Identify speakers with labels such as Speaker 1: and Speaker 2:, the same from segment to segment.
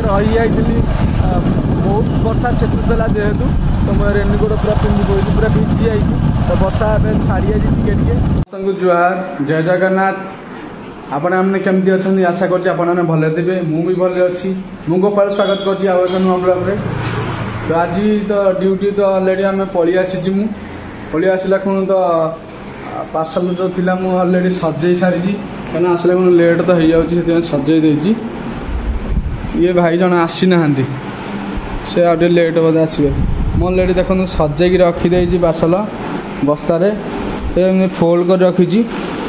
Speaker 1: रही जाइली बहुत वर्षा छेचुला जेहेतु तो मैं रेनकोट पूरा पिंधि पड़ी पूरा भिजी आई तो वर्षा छाड़ी जाइए जुहार जय जगन्नाथ आपण मैंने केमती अच्छा आशा कर भले थे मुझे भले अच्छी मु गोपाल स्वागत कर नुआ ब्लॉग तो आज तो ड्यूटी तो अलरेडी आम पलि आसी मु पलि आसला खुण तो पार्सल जो थिला मु अलरेडी सजई सारी कहीं आसला खुण लेट तो हो जाए सजई देजी ये भाई जन आसी ना से आउ लेट बोधे आसवे मो अलरेडी देखो सजैक रखीदे पार्सल बस्तार फोल्ड कर रखी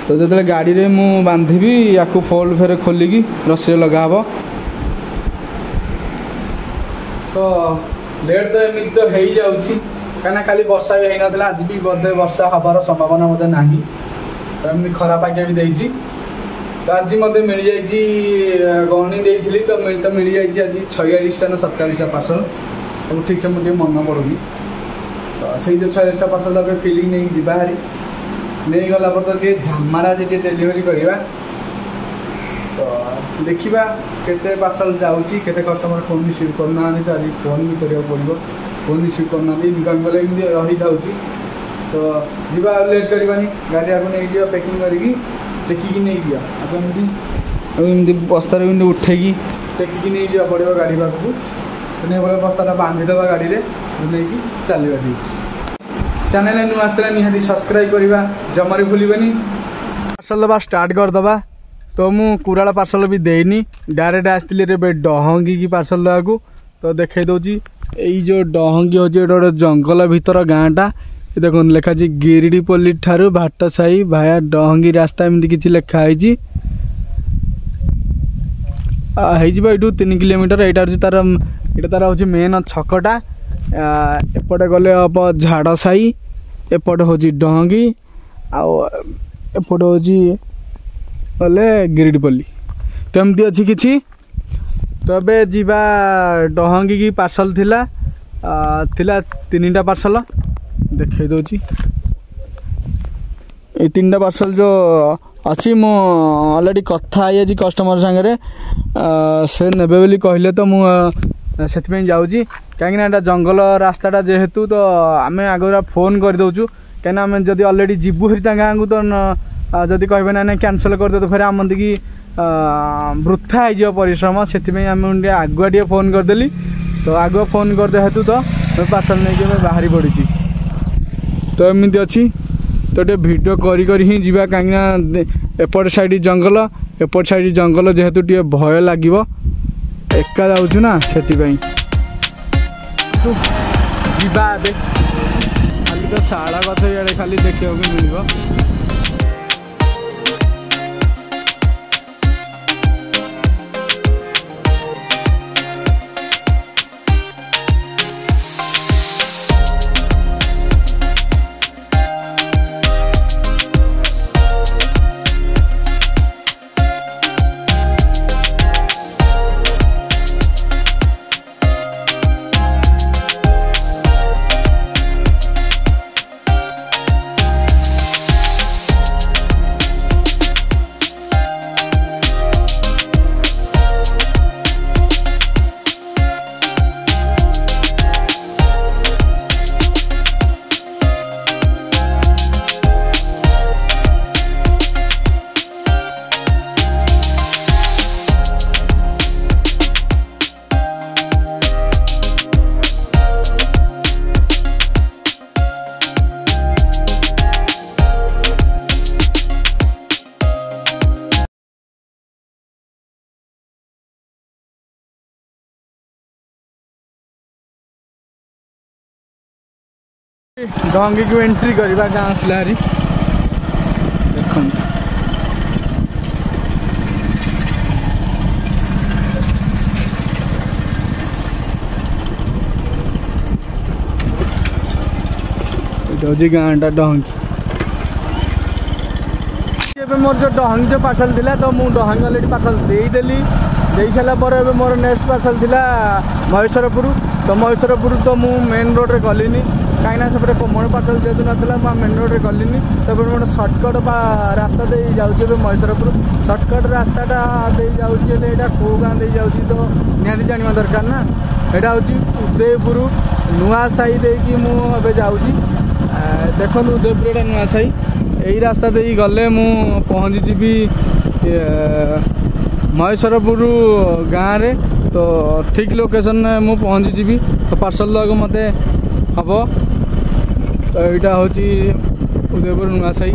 Speaker 1: तो जो गाड़ी रे मु बांधि या फोल्ड फेर खोलिकी रस्सी लगा तो लेट तो एमती तो हो जाऊँगी कहीं खाली वर्षा भी होना आज भी बोधे वर्षा हबार संभावना बोधे ना तो एमती खरा पागिया भी देती तो आज मत मिल जाइए गणी देती तो मिल जाइए आज 46टा ना 47टा पार्सल तो ठीक से मुझे मन पड़ूनी तो से जो 46टा पार्सल तो फिलिंग नहीं जी बाहरी नहीं गला पर तो झामारा जी डेलीवरी करवा तो देखा केते पार्सल जाऊँगी केते कस्टमर फोन रिसीव करना तो आज फोन भी करा पड़ो फोन रिसीव करना इनकम कले रही था तो जीवा लेट करवानी गाड़ी आगे नहीं जा पैकिंग करके टेकिकी नहीं दिया एमती बस्तार उठेकी टेकिकी नहीं जा पड़ो गाड़ी पाखु नहीं बोले बस्ता बांधिदेवा गाड़ी में नहीं चलवा ड्यूटी चैनल नु आसला निहाती सब्सक्राइब करवा जमारी भूलनी पार्सल दबा स्टार्ट करदे तो मु कुराला पार्सल भी देनी डायरेक्ट आसती डहंगी की पार्सल देवाक तो देखा दूसरी यही जो डहंगी हो गोटे जंगल भीतर गाँटा ये देख लिखाई गिरिडीपल्ली ठारू भाटसाही भाया डहंगी रास्ता एमती किसी लिखाई यू 3 किलोमीटर यहाँ तार ये तार हूँ मेन छकटा एपटे गले हम झाड़साही एपटे हूँ डहंगी आउपटे हूँ गले गिरिडीपल्ली तो एमती अच्छी किसी तो ये जीवा डहंगी की पार्सल थिला 3टा पार्सल देखा दूची ये 3टा पार्सल जो अच्छी मु अलरेडी कथा आई कस्टमर सागर से नेबे बोली कहले तो मुझे जाऊँगी कहीं जंगल रास्ताटा जेहेतु तो आम आगे फोन कर दौचु कहीं आम जब अलरेडी जीवु हरी गाँ को तो जदि कहे ना कैंसल करदे तो फिर आम की वृथा हो परिश्रम से आम आगुआ टे फोन करदेली तो आगुआ फोन करदे हेतु तो पार्सल नहीं बाहरी पड़ी तो एमती अच्छी तो ये वीडियो करी ही जीवा कहीं एपट साइड जंगल एपट साइड जंगल जेहेतु टे भय लगे एका जाऊँ ना से जीवा खाली तो शाला कथ ये खाली देखा मिल डहंगी को एंट्री करवा गाँ आसला हारी देख हूँ गाँटा डहंगी मोर जो डहंगी जो पार्सल थिला तो मुझे डहंगी अलरेडी पार्सल देदेली दे सारापर मोर नेक्स्ट पार्सल थिला महेश्वरपुर तो महेश्वरपुर तो मु मेन रोड रे गलिनी कहीं सेपटे मोर पार्सल जेहतु नाला मुझे मेन रोड रे गलिनी तब मोटे सर्टकट रास्ता दे जाऊँगी महेश्वरपुर सर्टकट रास्ताटा दे जाऊँगी यहाँ कौ गाँ दे जाऊँगी तो निहाती भी जानवा दरकार ना। यहाँ हूँ उदयपुर नुआसाही देकी मुझे जाऊँगी देखो उदयपुर एटा नुआसाही यही रास्ता दे गले मु पहुँची जीवी महेश्वरपुर गाँव रे तो ठीक लोकेशन में मु पहुँची जीवी तो पार्सल लग मत हम तो यहाँ हूँ उदयपुर नुआसाही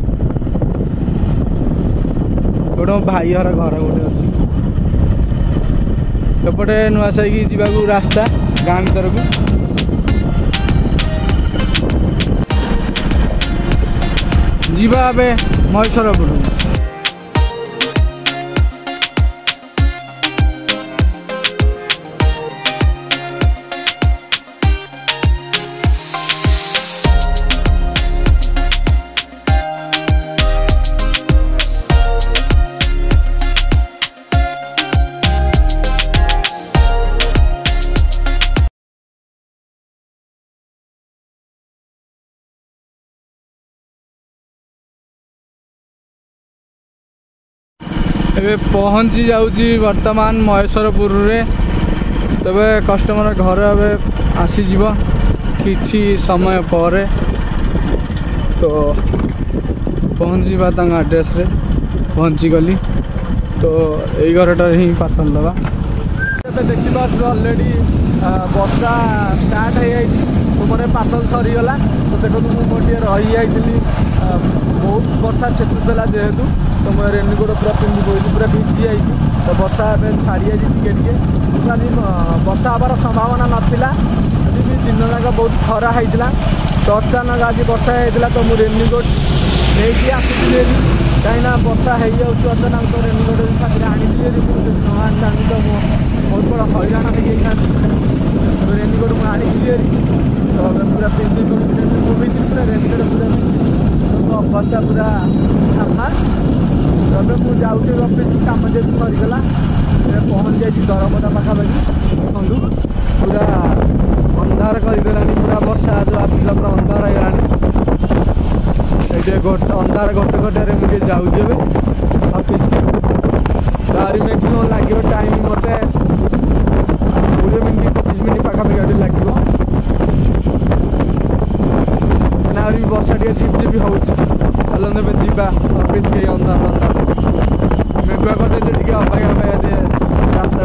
Speaker 1: गोटे मो भाई हर घर गोटे अच्छी एपटे नुआसाही की जावाक रास्ता गाँ भर को जीवा ए महेश्वरपुर एबे पहुँची जाऊँगी वर्तमान महेश्वरपुर रे तबे कस्टमर घर ए आसीज किछि समय पर तो पहुँची एड्रेस रे पहुँची गली तो यही घरटार ही पार्सल दवा देखी अलरेडी वर्षा स्टार्ट हो तुम पार्सल सरीगला तो देखो मुझे रही जाइली बहुत वर्षा छेचुला जेहेतु तो मैं रेनकोट पूरा पिंधि पड़ी पूरा भिजी जाइए तो वर्षा छाड़ी जाइए टिके वर्षा हबार संभावना नाला भी दिन जाक बहुत खरा होता तो अचानक आज वर्षा होता तो मुझे रेनकोट नहीं आसुची कहीं वर्षा हो जाऊँ अचानक तो रेनकोट साथी आनी न आनी तो बहुत बड़ा हईराण हो जाता तो रेनकोट मुझे आनी तो पूरा पिंधि पूरा रेनकोट पूरा अवस्था पूरा साफा तबे मुझे जाऊँगी अफिस कम जेहतु सरीगला पहुँच जाए दरपदा पाखापाखि देखु पूरा अंधार करदेला पूरा वर्षा जो आसला पूरा अंधार हो अंधार गोटे गोटे मुझे जाऊँगी अफिस तारी मैक्सीम लगे टाइम मत 20 मिनट 25 मिनट पाखापाखि लगे आहुरी वर्षा टे झिपझिप हो चलते जा अफिस के अंधार अंधार मेघुआ करदे टे अबाया अबाया रास्ता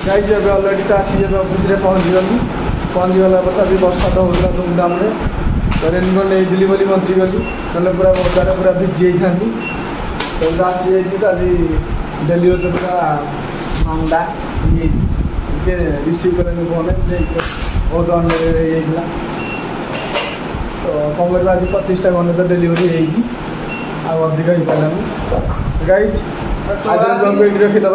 Speaker 1: गाइज ए अलरेडी तो आसी ऑफिस रे पहुँची गला पर अभी वर्षा तो होता धूमधाम तो रेनकोट नहीं बोली बचीगली ना पूरा वर्षा पूरा भिजी जाती तो आसी जाती डेलीवरी पूरा मंदा रिसीव करें फोन बहुत अनलाइन तो कौन कर आज 25टा गने तो डेलीवरी अधिक हो पारानी गाइज आज रखीदे।